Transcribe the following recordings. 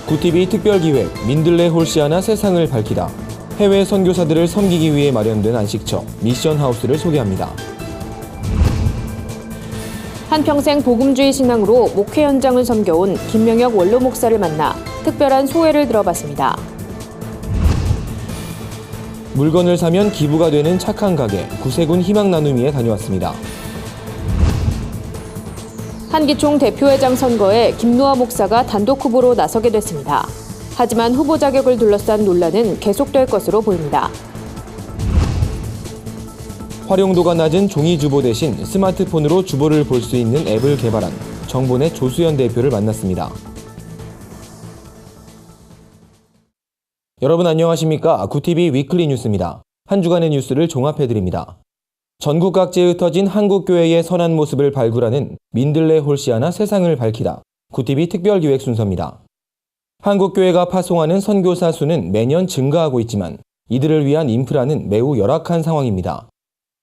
구티비 특별기획 민들레 홀시아나 세상을 밝히다. 해외 선교사들을 섬기기 위해 마련된 안식처 미션하우스를 소개합니다. 한평생 복음주의 신앙으로 목회 현장을 섬겨온 김명혁 원로 목사를 만나 특별한 소회를 들어봤습니다. 물건을 사면 기부가 되는 착한 가게 구세군 희망 나눔이에 다녀왔습니다. 한기총 대표회장 선거에 김노아 목사가 단독 후보로 나서게 됐습니다. 하지만 후보 자격을 둘러싼 논란은 계속될 것으로 보입니다. 활용도가 낮은 종이 주보 대신 스마트폰으로 주보를 볼 수 있는 앱을 개발한 정본의 조수연 대표를 만났습니다. 여러분 안녕하십니까? 구티비 위클리 뉴스입니다. 한 주간의 뉴스를 종합해드립니다. 전국 각지에 흩어진 한국교회의 선한 모습을 발굴하는 민들레 홀시아나 세상을 밝히다. 구티비 특별기획 순서입니다. 한국교회가 파송하는 선교사 수는 매년 증가하고 있지만 이들을 위한 인프라는 매우 열악한 상황입니다.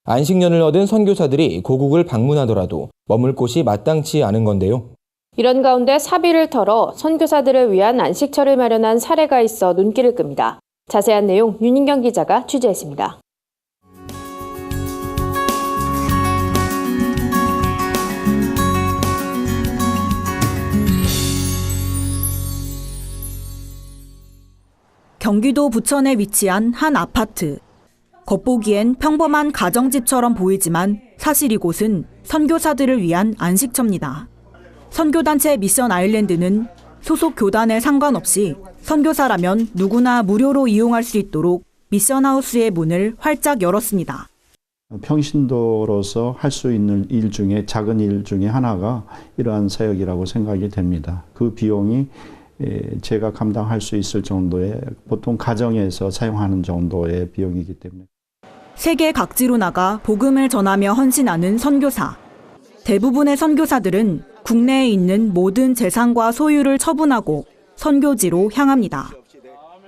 안식년을 얻은 선교사들이 고국을 방문하더라도 머물 곳이 마땅치 않은 건데요. 이런 가운데 사비를 털어 선교사들을 위한 안식처를 마련한 사례가 있어 눈길을 끕니다. 자세한 내용 윤인경 기자가 취재했습니다. 경기도 부천에 위치한 한 아파트. 겉보기엔 평범한 가정집처럼 보이지만 사실 이곳은 선교사들을 위한 안식처입니다. 선교단체 미션 아일랜드는 소속 교단에 상관없이 선교사라면 누구나 무료로 이용할 수 있도록 미션하우스의 문을 활짝 열었습니다. 평신도로서 할 수 있는 일 중에 작은 일 중에 하나가 이러한 사역이라고 생각이 됩니다. 그 비용이 제가 감당할 수 있을 정도의 보통 가정에서 사용하는 정도의 비용이기 때문에. 세계 각지로 나가 복음을 전하며 헌신하는 선교사. 대부분의 선교사들은 국내에 있는 모든 재산과 소유를 처분하고 선교지로 향합니다.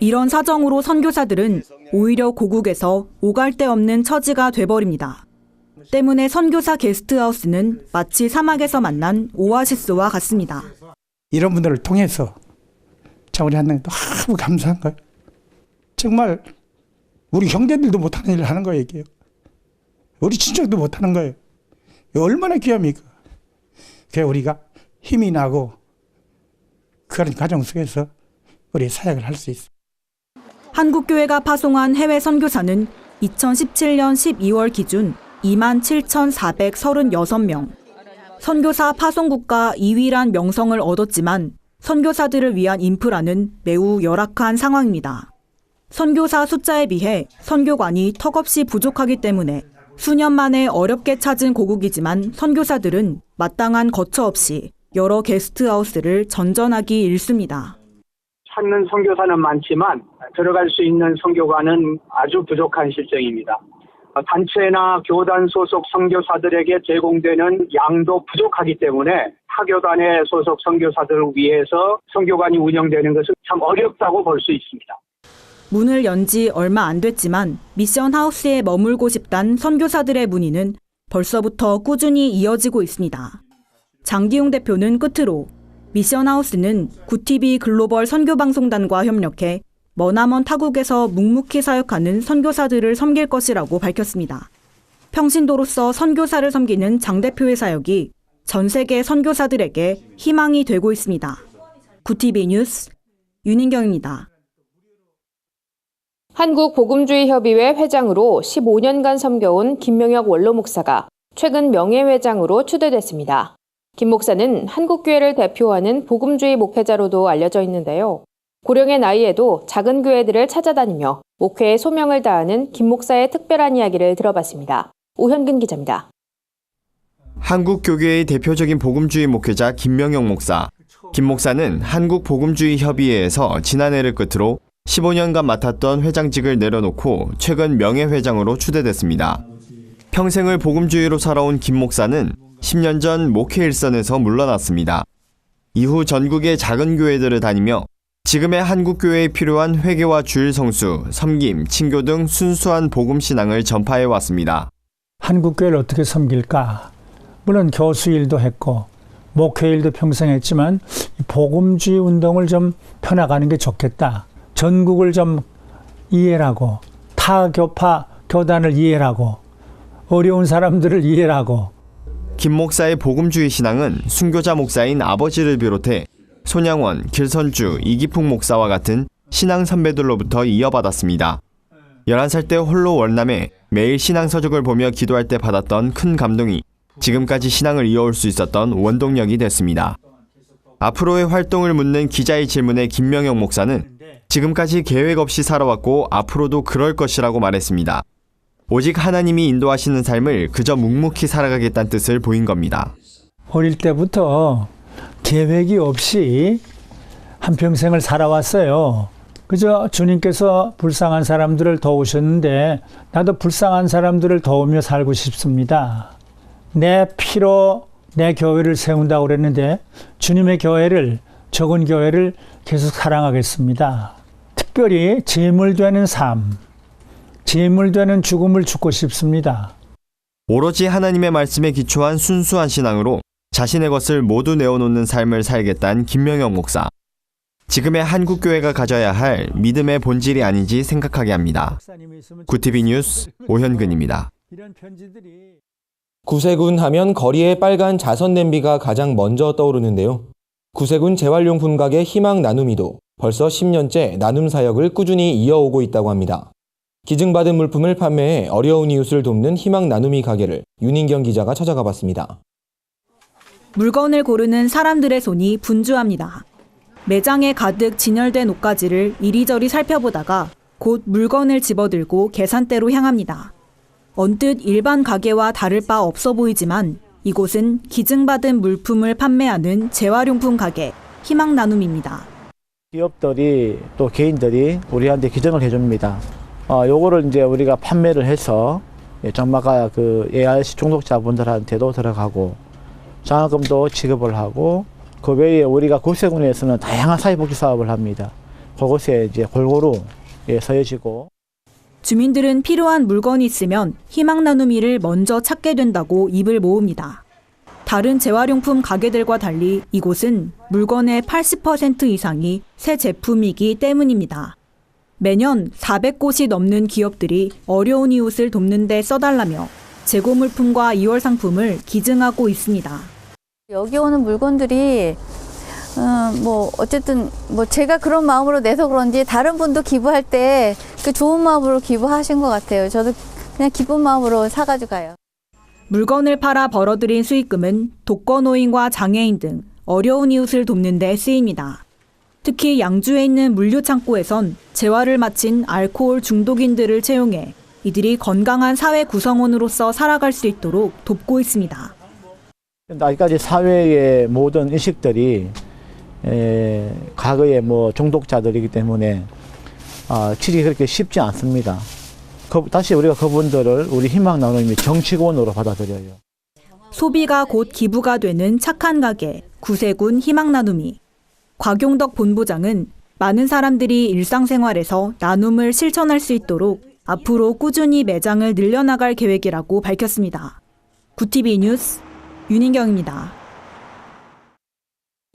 이런 사정으로 선교사들은 오히려 고국에서 오갈 데 없는 처지가 돼버립니다. 때문에 선교사 게스트하우스는 마치 사막에서 만난 오아시스와 같습니다. 이런 분들을 통해서 참 우리 하나님도 너무 감사한 거예요. 정말 우리 형제들도 못하는 일을 하는 거예요. 이게요. 우리 친척도 못하는 거예요. 얼마나 귀합니까? 그래서 우리가 힘이 나고 그런 과정 속에서 우리 사역을 할 수 있어요. 한국교회가 파송한 해외 선교사는 2017년 12월 기준 27,436명. 선교사 파송국가 2위란 명성을 얻었지만 선교사들을 위한 인프라는 매우 열악한 상황입니다. 선교사 숫자에 비해 선교관이 턱없이 부족하기 때문에 수년 만에 어렵게 찾은 고국이지만 선교사들은 마땅한 거처 없이 여러 게스트하우스를 전전하기 일쑤입니다. 찾는 선교사는 많지만 들어갈 수 있는 선교관은 아주 부족한 실정입니다. 단체나 교단 소속 선교사들에게 제공되는 양도 부족하기 때문에 타교단의 소속 선교사들을 위해서 선교관이 운영되는 것은 참 어렵다고 볼 수 있습니다. 문을 연 지 얼마 안 됐지만 미션하우스에 머물고 싶단 선교사들의 문의는 벌써부터 꾸준히 이어지고 있습니다. 장기용 대표는 끝으로 미션하우스는 구티비 글로벌 선교방송단과 협력해 머나먼 타국에서 묵묵히 사역하는 선교사들을 섬길 것이라고 밝혔습니다. 평신도로서 선교사를 섬기는 장 대표의 사역이 전 세계 선교사들에게 희망이 되고 있습니다. 구티비 뉴스 윤인경입니다. 한국복음주의협의회 회장으로 15년간 섬겨온 김명혁 원로 목사가 최근 명예회장으로 추대됐습니다. 김 목사는 한국교회를 대표하는 복음주의 목회자로도 알려져 있는데요. 고령의 나이에도 작은 교회들을 찾아다니며 목회에 소명을 다하는 김 목사의 특별한 이야기를 들어봤습니다. 오현근 기자입니다. 한국교계의 대표적인 복음주의 목회자 김명혁 목사. 김 목사는 한국복음주의협의회에서 지난해를 끝으로 15년간 맡았던 회장직을 내려놓고 최근 명예회장으로 추대됐습니다. 평생을 복음주의로 살아온 김 목사는 10년 전 목회 일선에서 물러났습니다. 이후 전국의 작은 교회들을 다니며 지금의 한국교회에 필요한 회개와 주일 성수, 섬김, 친교 등 순수한 복음신앙을 전파해왔습니다. 한국교회를 어떻게 섬길까? 물론 교수 일도 했고 목회일도 평생 했지만 복음주의 운동을 좀 펴나가는 게 좋겠다. 전국을 좀 이해하고 타교파 교단을 이해하고 어려운 사람들을 이해하고. 김 목사의 복음주의 신앙은 순교자 목사인 아버지를 비롯해 손양원, 길선주, 이기풍 목사와 같은 신앙 선배들로부터 이어받았습니다. 11살 때 홀로 월남에 매일 신앙 서적을 보며 기도할 때 받았던 큰 감동이 지금까지 신앙을 이어올 수 있었던 원동력이 됐습니다. 앞으로의 활동을 묻는 기자의 질문에 김명영 목사는 지금까지 계획 없이 살아왔고 앞으로도 그럴 것이라고 말했습니다. 오직 하나님이 인도하시는 삶을 그저 묵묵히 살아가겠다는 뜻을 보인 겁니다. 어릴 때부터 계획이 없이 한평생을 살아왔어요. 그저 주님께서 불쌍한 사람들을 도우셨는데 나도 불쌍한 사람들을 도우며 살고 싶습니다. 내 피로 내 교회를 세운다고 그랬는데 주님의 교회를, 적은 교회를 계속 사랑하겠습니다. 특별히 제물되는 삶, 제물되는 죽음을 죽고 싶습니다. 오로지 하나님의 말씀에 기초한 순수한 신앙으로 자신의 것을 모두 내어놓는 삶을 살겠다는 김명영 목사. 지금의 한국교회가 가져야 할 믿음의 본질이 아닌지 생각하게 합니다. 구티비 뉴스 오현근입니다. 구세군 하면 거리에 빨간 자선 냄비가 가장 먼저 떠오르는데요. 구세군 재활용품 가게 희망 나눔이도 벌써 10년째 나눔 사역을 꾸준히 이어오고 있다고 합니다. 기증받은 물품을 판매해 어려운 이웃을 돕는 희망 나눔이 가게를 윤인경 기자가 찾아가 봤습니다. 물건을 고르는 사람들의 손이 분주합니다. 매장에 가득 진열된 옷가지를 이리저리 살펴보다가 곧 물건을 집어들고 계산대로 향합니다. 언뜻 일반 가게와 다를 바 없어 보이지만 이곳은 기증받은 물품을 판매하는 재활용품 가게 희망 나눔입니다. 기업들이 또 개인들이 우리한테 기증을 해줍니다. 요거를 이제 우리가 판매를 해서 정말가 그 ARC 중독자분들한테도 들어가고 장학금도 지급을 하고 그 외에 우리가 구세군에서는 다양한 사회복지 사업을 합니다. 그곳에 이제 골고루 서여지고. 주민들은 필요한 물건이 있으면 희망 나눔이를 먼저 찾게 된다고 입을 모읍니다. 다른 재활용품 가게들과 달리 이곳은 물건의 80% 이상이 새 제품이기 때문입니다. 매년 400곳이 넘는 기업들이 어려운 이웃을 돕는 데 써달라며 재고 물품과 2월 상품을 기증하고 있습니다. 여기 오는 물건들이 어쨌든 제가 그런 마음으로 내서 그런지 다른 분도 기부할 때 그 좋은 마음으로 기부하신 것 같아요. 저도 그냥 기쁜 마음으로 사가지고 가요. 물건을 팔아 벌어들인 수익금은 독거노인과 장애인 등 어려운 이웃을 돕는 데 쓰입니다. 특히 양주에 있는 물류창고에선 재활을 마친 알코올 중독인들을 채용해 이들이 건강한 사회 구성원으로서 살아갈 수 있도록 돕고 있습니다. 아직까지 사회의 모든 인식들이 과거의 중독자들이기 때문에 치료가 그렇게 쉽지 않습니다. 다시 우리가 그분들을 우리 희망 나눔이 정치권으로 받아들여요. 소비가 곧 기부가 되는 착한 가게 구세군 희망 나눔이. 곽용덕 본부장은 많은 사람들이 일상생활에서 나눔을 실천할 수 있도록 앞으로 꾸준히 매장을 늘려나갈 계획이라고 밝혔습니다. 구티비 뉴스 윤인경입니다.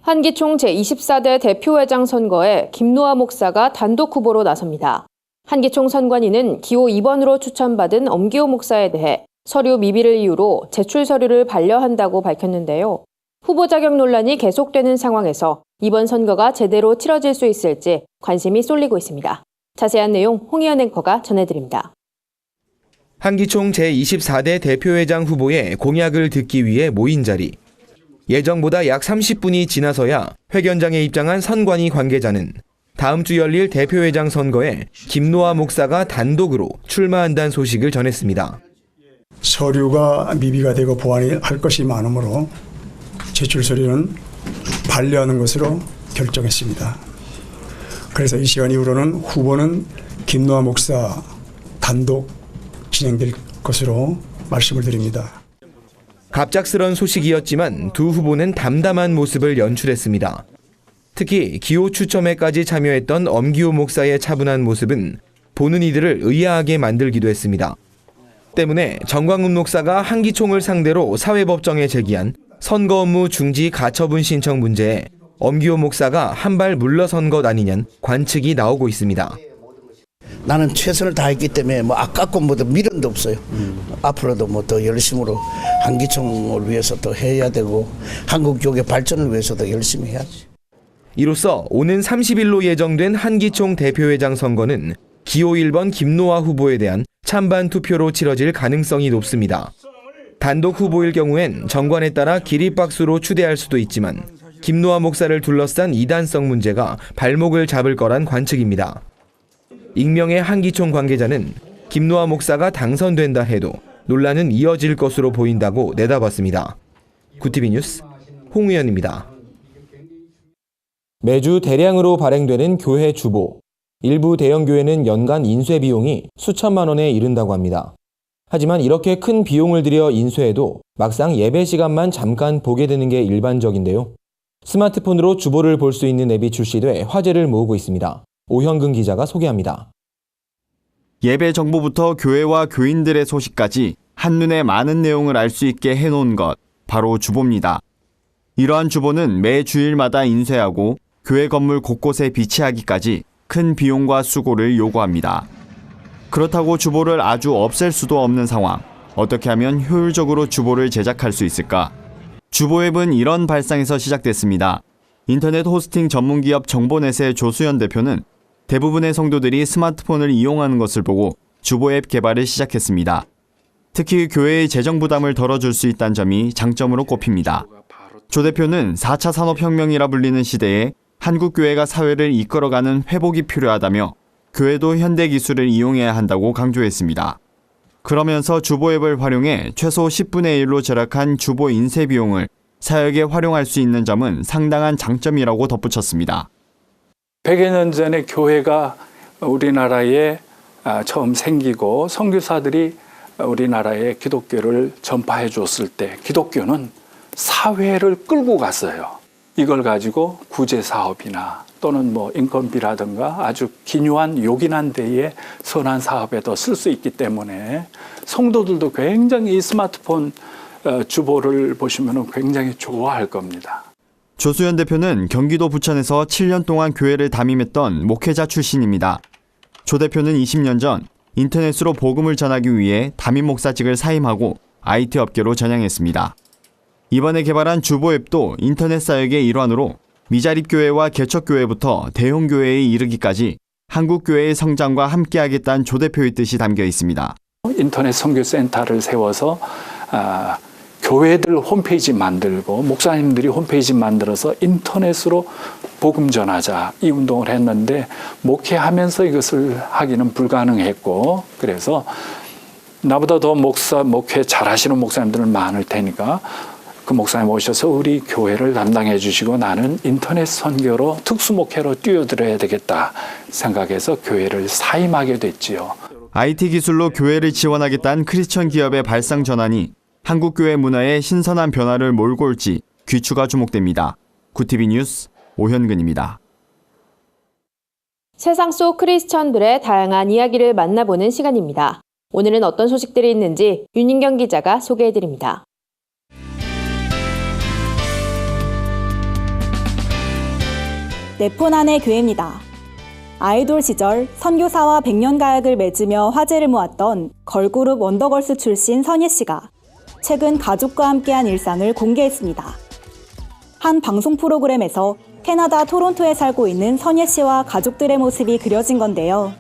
한기총 제24대 대표회장 선거에 김노아 목사가 단독 후보로 나섭니다. 한기총 선관위는 기호 2번으로 추천받은 엄기호 목사에 대해 서류 미비를 이유로 제출 서류를 반려한다고 밝혔는데요. 후보 자격 논란이 계속되는 상황에서 이번 선거가 제대로 치러질 수 있을지 관심이 쏠리고 있습니다. 자세한 내용 홍희연 앵커가 전해드립니다. 한기총 제24대 대표회장 후보의 공약을 듣기 위해 모인 자리. 예정보다 약 30분이 지나서야 회견장에 입장한 선관위 관계자는 다음 주 열릴 대표회장 선거에 김노아 목사가 단독으로 출마한다는 소식을 전했습니다. 서류가 미비가 되고 보완할 것이 많으므로 제출 서류는 반려하는 것으로 결정했습니다. 그래서 이 시간 이후로는 후보는 김노아 목사 단독 진행될 것으로 말씀을 드립니다. 갑작스런 소식이었지만 두 후보는 담담한 모습을 연출했습니다. 특히 기호 추첨에까지 참여했던 엄기호 목사의 차분한 모습은 보는 이들을 의아하게 만들기도 했습니다. 때문에 정광훈 목사가 한기총을 상대로 사회법정에 제기한 선거 업무 중지 가처분 신청 문제에 엄기호 목사가 한 발 물러선 것 아니냐는 관측이 나오고 있습니다. 나는 최선을 다했기 때문에 뭐 아깝고 뭐 미련도 없어요. 앞으로도 뭐 더 열심으로 한기총을 위해서 더 해야 되고 한국 교회 발전을 위해서도 열심히 해야지. 이로써 오는 30일로 예정된 한기총 대표회장 선거는 기호 1번 김노아 후보에 대한 찬반 투표로 치러질 가능성이 높습니다. 단독 후보일 경우엔 정관에 따라 기립박수로 추대할 수도 있지만 김노아 목사를 둘러싼 이단성 문제가 발목을 잡을 거란 관측입니다. 익명의 한기총 관계자는 김노아 목사가 당선된다 해도 논란은 이어질 것으로 보인다고 내다봤습니다. 구티비 뉴스 홍의연입니다. 매주 대량으로 발행되는 교회 주보. 일부 대형 교회는 연간 인쇄 비용이 수천만 원에 이른다고 합니다. 하지만 이렇게 큰 비용을 들여 인쇄해도 막상 예배 시간만 잠깐 보게 되는 게 일반적인데요. 스마트폰으로 주보를 볼 수 있는 앱이 출시돼 화제를 모으고 있습니다. 오현근 기자가 소개합니다. 예배 정보부터 교회와 교인들의 소식까지 한눈에 많은 내용을 알 수 있게 해놓은 것, 바로 주보입니다. 이러한 주보는 매 주일마다 인쇄하고 교회 건물 곳곳에 비치하기까지 큰 비용과 수고를 요구합니다. 그렇다고 주보를 아주 없앨 수도 없는 상황. 어떻게 하면 효율적으로 주보를 제작할 수 있을까? 주보 앱은 이런 발상에서 시작됐습니다. 인터넷 호스팅 전문기업 정보넷의 조수연 대표는 대부분의 성도들이 스마트폰을 이용하는 것을 보고 주보 앱 개발을 시작했습니다. 특히 교회의 재정 부담을 덜어줄 수 있다는 점이 장점으로 꼽힙니다. 조 대표는 4차 산업혁명이라 불리는 시대에 한국 교회가 사회를 이끌어가는 회복이 필요하다며 교회도 현대 기술을 이용해야 한다고 강조했습니다. 그러면서 주보 앱을 활용해 최소 10분의 1로 절약한 주보 인쇄 비용을 사역에 활용할 수 있는 점은 상당한 장점이라고 덧붙였습니다. 100여 년 전에 교회가 우리나라에 처음 생기고 선교사들이 우리나라에 기독교를 전파해 줬을 때 기독교는 사회를 끌고 갔어요. 이걸 가지고 구제 사업이나 또는 뭐 인건비라든가 아주 기묘한 요긴한 데에 선한 사업에도 쓸 수 있기 때문에 성도들도 굉장히 이 스마트폰 주보를 보시면 굉장히 좋아할 겁니다. 조수연 대표는 경기도 부천에서 7년 동안 교회를 담임했던 목회자 출신입니다. 조 대표는 20년 전 인터넷으로 복음을 전하기 위해 담임 목사직을 사임하고 IT 업계로 전향했습니다. 이번에 개발한 주보 앱도 인터넷 사역의 일환으로 미자립교회와 개척교회부터 대형교회에 이르기까지 한국교회의 성장과 함께하겠다는 조 대표의 뜻이 담겨 있습니다. 인터넷 선교센터를 세워서 교회들 홈페이지 만들고 목사님들이 홈페이지 만들어서 인터넷으로 복음 전하자 이 운동을 했는데 목회하면서 이것을 하기는 불가능했고 그래서 나보다 더 목회 잘하시는 목사님들은 많을 테니까 그 목사님 오셔서 우리 교회를 담당해 주시고 나는 인터넷 선교로 특수목회로 뛰어들어야 되겠다 생각해서 교회를 사임하게 됐지요. IT 기술로 교회를 지원하겠다는 크리스천 기업의 발상 전환이 한국교회 문화에 신선한 변화를 몰고 올지 귀추가 주목됩니다. 구티비 뉴스 오현근입니다. 세상 속 크리스천들의 다양한 이야기를 만나보는 시간입니다. 오늘은 어떤 소식들이 있는지 윤인경 기자가 소개해드립니다. 네포난의 교회입니다. 아이돌 시절 선교사와 백년 가약을 맺으며 화제를 모았던 걸그룹 원더걸스 출신 선예 씨가 최근 가족과 함께한 일상을 공개했습니다. 한 방송 프로그램에서 캐나다 토론토에 살고 있는 선예 씨와 가족들의 모습이 그려진 건데요.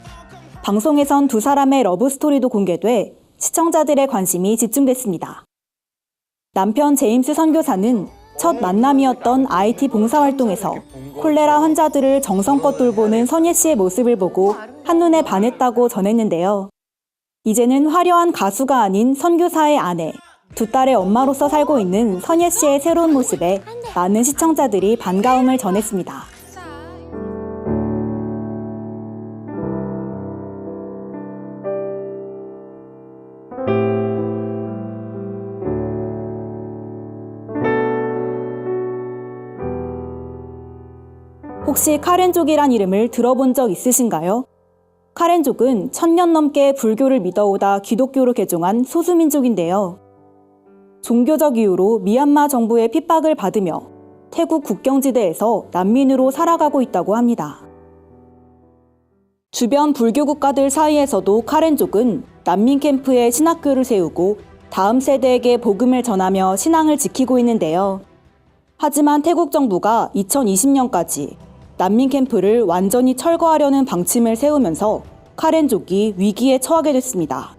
방송에선 두 사람의 러브 스토리도 공개돼 시청자들의 관심이 집중됐습니다. 남편 제임스 선교사는 첫 만남이었던 IT 봉사활동에서 콜레라 환자들을 정성껏 돌보는 선예 씨의 모습을 보고 한눈에 반했다고 전했는데요. 이제는 화려한 가수가 아닌 선교사의 아내, 두 딸의 엄마로서 살고 있는 선예 씨의 새로운 모습에 많은 시청자들이 반가움을 전했습니다. 혹시 카렌족이란 이름을 들어본 적 있으신가요? 카렌족은 1000년 넘게 불교를 믿어오다 기독교로 개종한 소수민족인데요. 종교적 이유로 미얀마 정부의 핍박을 받으며 태국 국경지대에서 난민으로 살아가고 있다고 합니다. 주변 불교 국가들 사이에서도 카렌족은 난민 캠프에 신학교를 세우고 다음 세대에게 복음을 전하며 신앙을 지키고 있는데요. 하지만 태국 정부가 2020년까지 난민 캠프를 완전히 철거하려는 방침을 세우면서 카렌족이 위기에 처하게 됐습니다.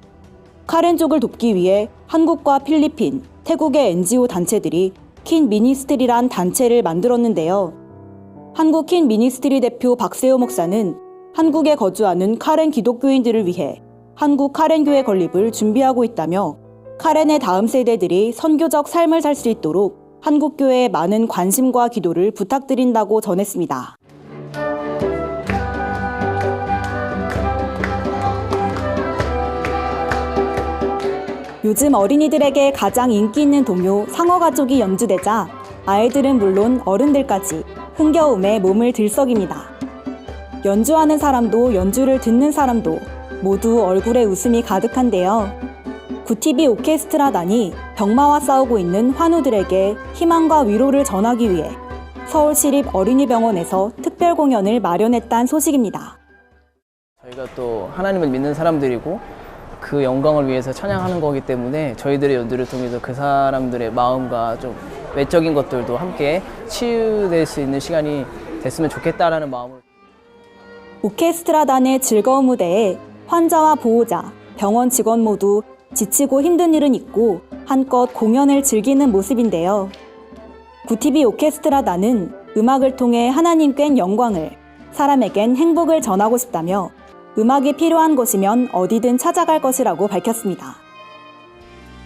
카렌족을 돕기 위해 한국과 필리핀, 태국의 NGO 단체들이 킨 미니스트리란 단체를 만들었는데요. 한국 킨 미니스트리 대표 박세호 목사는 한국에 거주하는 카렌 기독교인들을 위해 한국 카렌교회 건립을 준비하고 있다며 카렌의 다음 세대들이 선교적 삶을 살 수 있도록 한국교회에 많은 관심과 기도를 부탁드린다고 전했습니다. 요즘 어린이들에게 가장 인기 있는 동요 상어가족이 연주되자 아이들은 물론 어른들까지 흥겨움에 몸을 들썩입니다. 연주하는 사람도 연주를 듣는 사람도 모두 얼굴에 웃음이 가득한데요. 구티비 오케스트라단이 병마와 싸우고 있는 환우들에게 희망과 위로를 전하기 위해 서울시립 어린이병원에서 특별 공연을 마련했다는 소식입니다. 저희가 또 하나님을 믿는 사람들이고 그 영광을 위해서 찬양하는 거기 때문에 저희들의 연주를 통해서 그 사람들의 마음과 좀 외적인 것들도 함께 치유될 수 있는 시간이 됐으면 좋겠다라는 마음으로. 오케스트라단의 즐거운 무대에 환자와 보호자, 병원 직원 모두 지치고 힘든 일은 잊고 한껏 공연을 즐기는 모습인데요. 구티비 오케스트라단은 음악을 통해 하나님께 영광을, 사람에겐 행복을 전하고 싶다며 음악이 필요한 곳이면 어디든 찾아갈 것이라고 밝혔습니다.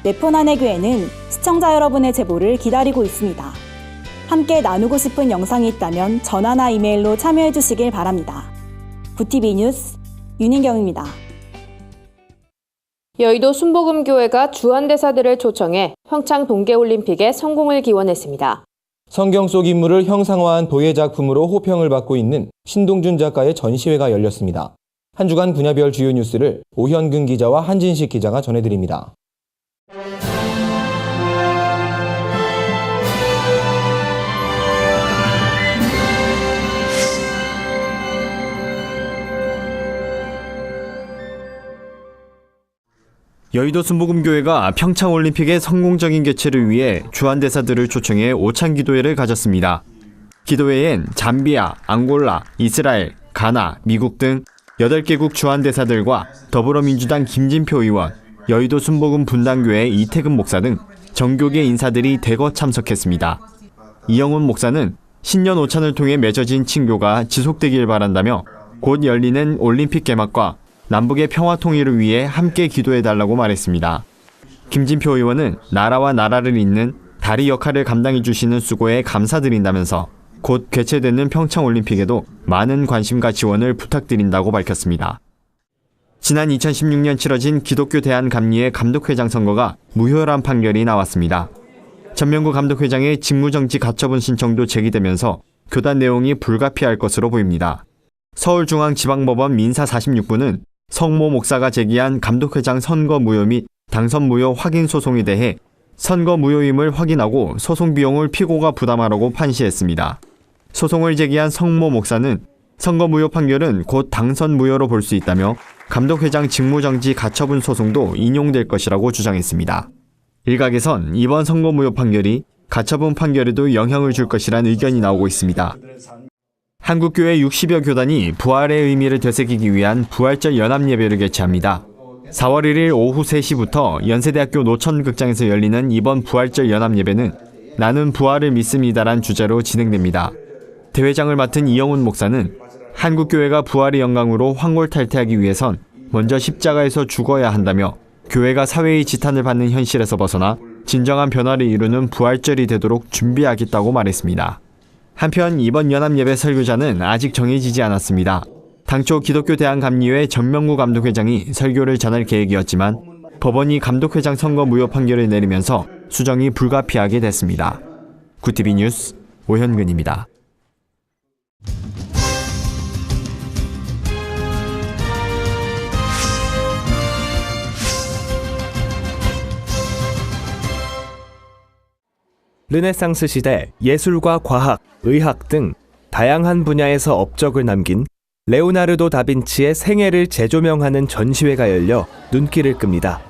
네포난의 교회는 시청자 여러분의 제보를 기다리고 있습니다. 함께 나누고 싶은 영상이 있다면 전화나 이메일로 참여해 주시길 바랍니다. 구티비 뉴스 윤인경입니다. 여의도 순복음교회가 주한대사들을 초청해 평창 동계올림픽의 성공을 기원했습니다. 성경 속 인물을 형상화한 도예 작품으로 호평을 받고 있는 신동준 작가의 전시회가 열렸습니다. 한 주간 분야별 주요 뉴스를 오현근 기자와 한진식 기자가 전해드립니다. 여의도 순복음교회가 평창올림픽의 성공적인 개최를 위해 주한대사들을 초청해 오찬 기도회를 가졌습니다. 기도회엔 잠비아, 앙골라, 이스라엘, 가나, 미국 등 8개국 주한대사들과 더불어민주당 김진표 의원, 여의도 순복음 분당교회 이태근 목사 등 정교계 인사들이 대거 참석했습니다. 이영훈 목사는 신년 오찬을 통해 맺어진 친교가 지속되길 바란다며 곧 열리는 올림픽 개막과 남북의 평화 통일을 위해 함께 기도해달라고 말했습니다. 김진표 의원은 나라와 나라를 잇는 다리 역할을 감당해 주시는 수고에 감사드린다면서 곧 개최되는 평창올림픽에도 많은 관심과 지원을 부탁드린다고 밝혔습니다. 지난 2016년 치러진 기독교 대한감리회 감독회장 선거가 무효란 판결이 나왔습니다. 전명구 감독회장의 직무정지 가처분 신청도 제기되면서 교단 내용이 불가피할 것으로 보입니다. 서울중앙지방법원 민사 46부는 성모 목사가 제기한 감독회장 선거 무효 및 당선 무효 확인 소송에 대해 선거 무효임을 확인하고 소송 비용을 피고가 부담하라고 판시했습니다. 소송을 제기한 성모 목사는 선거 무효 판결은 곧 당선 무효로 볼 수 있다며 감독회장 직무정지 가처분 소송도 인용될 것이라고 주장했습니다. 일각에선 이번 선거 무효 판결이 가처분 판결에도 영향을 줄 것이란 의견이 나오고 있습니다. 한국교회 60여 교단이 부활의 의미를 되새기기 위한 부활절 연합예배를 개최합니다. 4월 1일 오후 3시부터 연세대학교 노천극장에서 열리는 이번 부활절 연합예배는 나는 부활을 믿습니다란 주제로 진행됩니다. 대회장을 맡은 이영훈 목사는 한국교회가 부활의 영광으로 황골탈퇴하기 위해선 먼저 십자가에서 죽어야 한다며 교회가 사회의 지탄을 받는 현실에서 벗어나 진정한 변화를 이루는 부활절이 되도록 준비하겠다고 말했습니다. 한편 이번 연합예배 설교자는 아직 정해지지 않았습니다. 당초 기독교 대한감리회 전명구 감독회장이 설교를 전할 계획이었지만 법원이 감독회장 선거 무효 판결을 내리면서 수정이 불가피하게 됐습니다. 구티비 뉴스 오현근입니다. 르네상스 시대 예술과 과학, 의학 등 다양한 분야에서 업적을 남긴 레오나르도 다빈치의 생애를 재조명하는 전시회가 열려 눈길을 끕니다.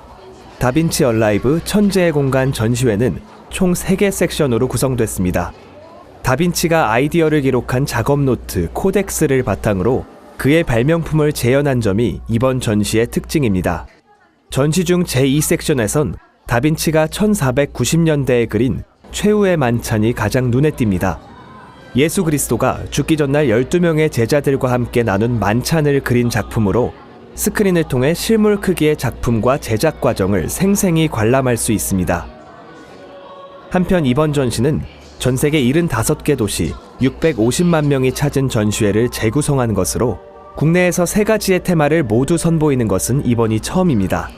다빈치 얼라이브 천재의 공간 전시회는 총 3개 섹션으로 구성됐습니다. 다빈치가 아이디어를 기록한 작업 노트 코덱스를 바탕으로 그의 발명품을 재현한 점이 이번 전시의 특징입니다. 전시 중 제2섹션에선 다빈치가 1490년대에 그린 최후의 만찬이 가장 눈에 띕니다. 예수 그리스도가 죽기 전날 12명의 제자들과 함께 나눈 만찬을 그린 작품으로 스크린을 통해 실물 크기의 작품과 제작 과정을 생생히 관람할 수 있습니다. 한편 이번 전시는 전 세계 75개 도시 650만 명이 찾은 전시회를 재구성한 것으로 국내에서 3가지의 테마를 모두 선보이는 것은 이번이 처음입니다.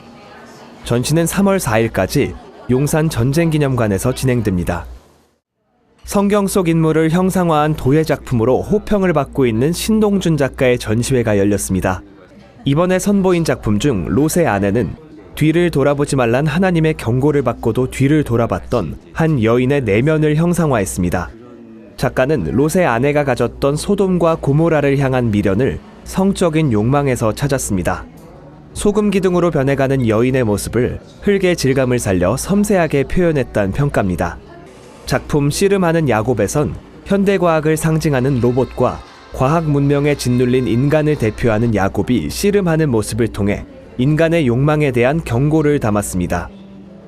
전시는 3월 4일까지 용산 전쟁기념관에서 진행됩니다. 성경 속 인물을 형상화한 도예 작품으로 호평을 받고 있는 신동준 작가의 전시회가 열렸습니다. 이번에 선보인 작품 중 롯의 아내는 뒤를 돌아보지 말란 하나님의 경고를 받고도 뒤를 돌아봤던 한 여인의 내면을 형상화했습니다. 작가는 롯의 아내가 가졌던 소돔과 고모라를 향한 미련을 성적인 욕망에서 찾았습니다. 소금 기둥으로 변해가는 여인의 모습을 흙의 질감을 살려 섬세하게 표현했다는 평가입니다. 작품 씨름하는 야곱에선 현대과학을 상징하는 로봇과 과학 문명에 짓눌린 인간을 대표하는 야곱이 씨름하는 모습을 통해 인간의 욕망에 대한 경고를 담았습니다.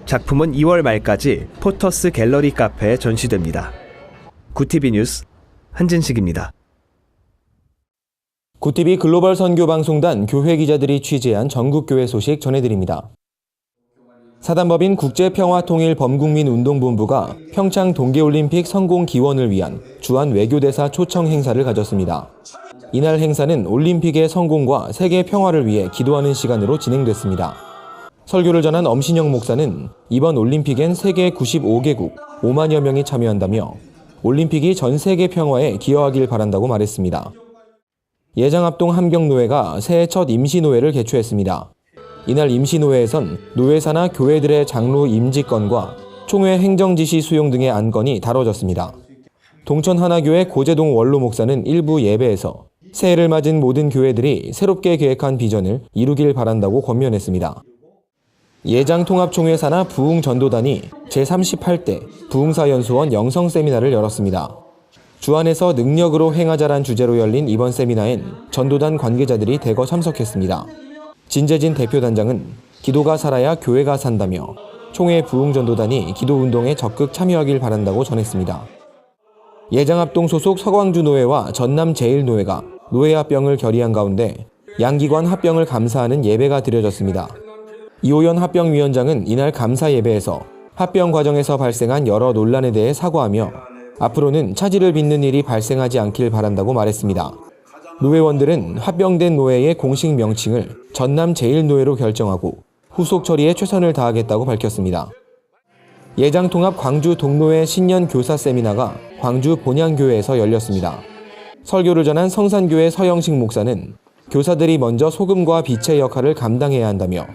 작품은 2월 말까지 포터스 갤러리 카페에 전시됩니다. 구티비 뉴스 한진식입니다. 구티비 글로벌 선교방송단 교회 기자들이 취재한 전국교회 소식 전해드립니다. 사단법인 국제평화통일범국민운동본부가 평창 동계올림픽 성공 기원을 위한 주한 외교대사 초청 행사를 가졌습니다. 이날 행사는 올림픽의 성공과 세계 평화를 위해 기도하는 시간으로 진행됐습니다. 설교를 전한 엄신영 목사는 이번 올림픽엔 세계 95개국 5만여 명이 참여한다며 올림픽이 전 세계 평화에 기여하길 바란다고 말했습니다. 예장합동 함경노회가 새해 첫 임시노회를 개최했습니다. 이날 임시노회에선 노회사나 교회들의 장로 임직건과 총회 행정지시 수용 등의 안건이 다뤄졌습니다. 동천하나교회 고재동 원로 목사는 일부 예배에서 새해를 맞은 모든 교회들이 새롭게 계획한 비전을 이루길 바란다고 권면했습니다. 예장통합총회사나 부흥전도단이 제38대 부흥사연수원 영성세미나를 열었습니다. 주안에서 능력으로 행하자란 주제로 열린 이번 세미나엔 전도단 관계자들이 대거 참석했습니다. 진재진 대표단장은 기도가 살아야 교회가 산다며 총회 부흥전도단이 기도운동에 적극 참여하길 바란다고 전했습니다. 예장합동 소속 서광주노회와 전남제일노회가 노회합병을 결의한 가운데 양기관 합병을 감사하는 예배가 드려졌습니다. 이호연 합병위원장은 이날 감사 예배에서 합병 과정에서 발생한 여러 논란에 대해 사과하며 앞으로는 차질을 빚는 일이 발생하지 않길 바란다고 말했습니다. 노회원들은 합병된 노회의 공식 명칭을 전남제일노회로 결정하고 후속 처리에 최선을 다하겠다고 밝혔습니다. 예장통합 광주 동노회 신년 교사 세미나가 광주 본향교회에서 열렸습니다. 설교를 전한 성산교회 서영식 목사는 교사들이 먼저 소금과 빛의 역할을 감당해야 한다며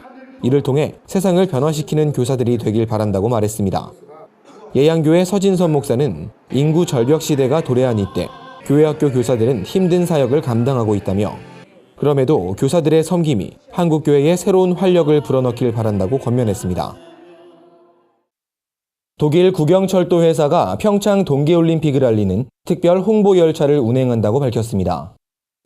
이를 통해 세상을 변화시키는 교사들이 되길 바란다고 말했습니다. 예양교회 서진선 목사는 인구 절벽 시대가 도래한 이때 교회학교 교사들은 힘든 사역을 감당하고 있다며 그럼에도 교사들의 섬김이 한국교회에 새로운 활력을 불어넣길 바란다고 권면했습니다. 독일 국영철도 회사가 평창 동계올림픽을 알리는 특별 홍보 열차를 운행한다고 밝혔습니다.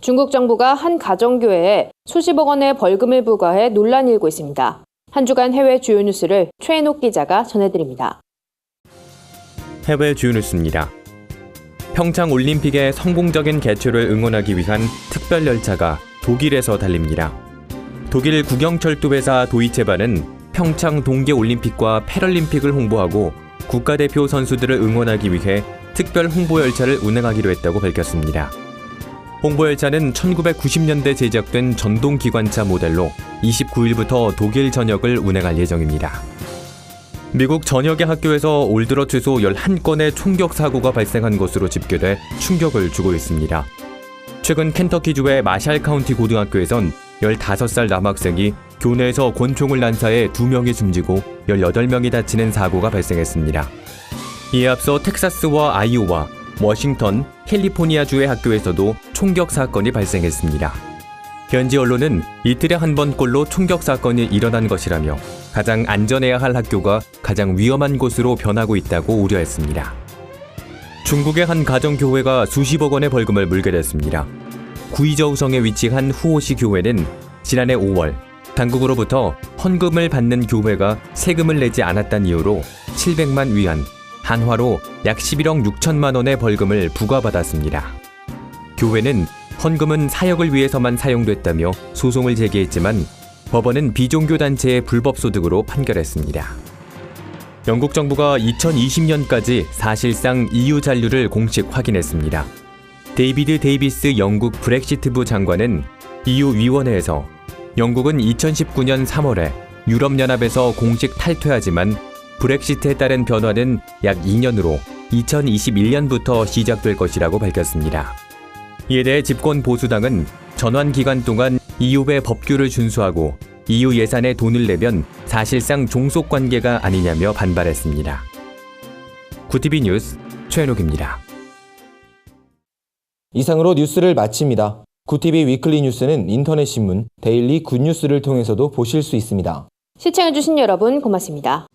중국 정부가 한 가정교회에 수십억 원의 벌금을 부과해 논란이 일고 있습니다. 한 주간 해외 주요 뉴스를 최인옥 기자가 전해드립니다. 해외 주요 뉴스입니다. 평창 올림픽의 성공적인 개최를 응원하기 위한 특별 열차가 독일에서 달립니다. 독일 국영철도 회사 도이체반은 평창 동계올림픽과 패럴림픽을 홍보하고 국가대표 선수들을 응원하기 위해 특별 홍보 열차를 운행하기로 했다고 밝혔습니다. 홍보 열차는 1990년대 제작된 전동 기관차 모델로 29일부터 독일 전역을 운행할 예정입니다. 미국 전역의 학교에서 올 들어 최소 11건의 총격 사고가 발생한 것으로 집계돼 충격을 주고 있습니다. 최근 켄터키주의 마샬 카운티 고등학교에선 15살 남학생이 교내에서 권총을 난사해 2명이 숨지고 18명이 다치는 사고가 발생했습니다. 이에 앞서 텍사스와 아이오와, 워싱턴, 캘리포니아주의 학교에서도 총격 사건이 발생했습니다. 현지 언론은 이틀에 한 번꼴로 총격 사건이 일어난 것이라며 가장 안전해야 할 학교가 가장 위험한 곳으로 변하고 있다고 우려했습니다. 중국의 한 가정교회가 수십억 원의 벌금을 물게 됐습니다. 구이저우성에 위치한 후오시 교회는 지난해 5월 당국으로부터 헌금을 받는 교회가 세금을 내지 않았다는 이유로 700만 위안, 한화로 약 11억 6천만 원의 벌금을 부과받았습니다. 교회는 헌금은 사역을 위해서만 사용됐다며 소송을 제기했지만 법원은 비종교 단체의 불법 소득으로 판결했습니다. 영국 정부가 2020년까지 사실상 EU 잔류를 공식 확인했습니다. 데이비드 데이비스 영국 브렉시트부 장관은 EU 위원회에서 영국은 2019년 3월에 유럽연합에서 공식 탈퇴하지만 브렉시트에 따른 변화는 약 2년으로 2021년부터 시작될 것이라고 밝혔습니다. 이에 대해 집권 보수당은 전환 기간 동안 EU의 법규를 준수하고 EU 예산에 돈을 내면 사실상 종속 관계가 아니냐며 반발했습니다. 구티비 뉴스 최현욱입니다. 이상으로 뉴스를 마칩니다. 구티비 위클리 뉴스는 인터넷 신문 데일리 굿뉴스를 통해서도 보실 수 있습니다. 시청해주신 여러분 고맙습니다.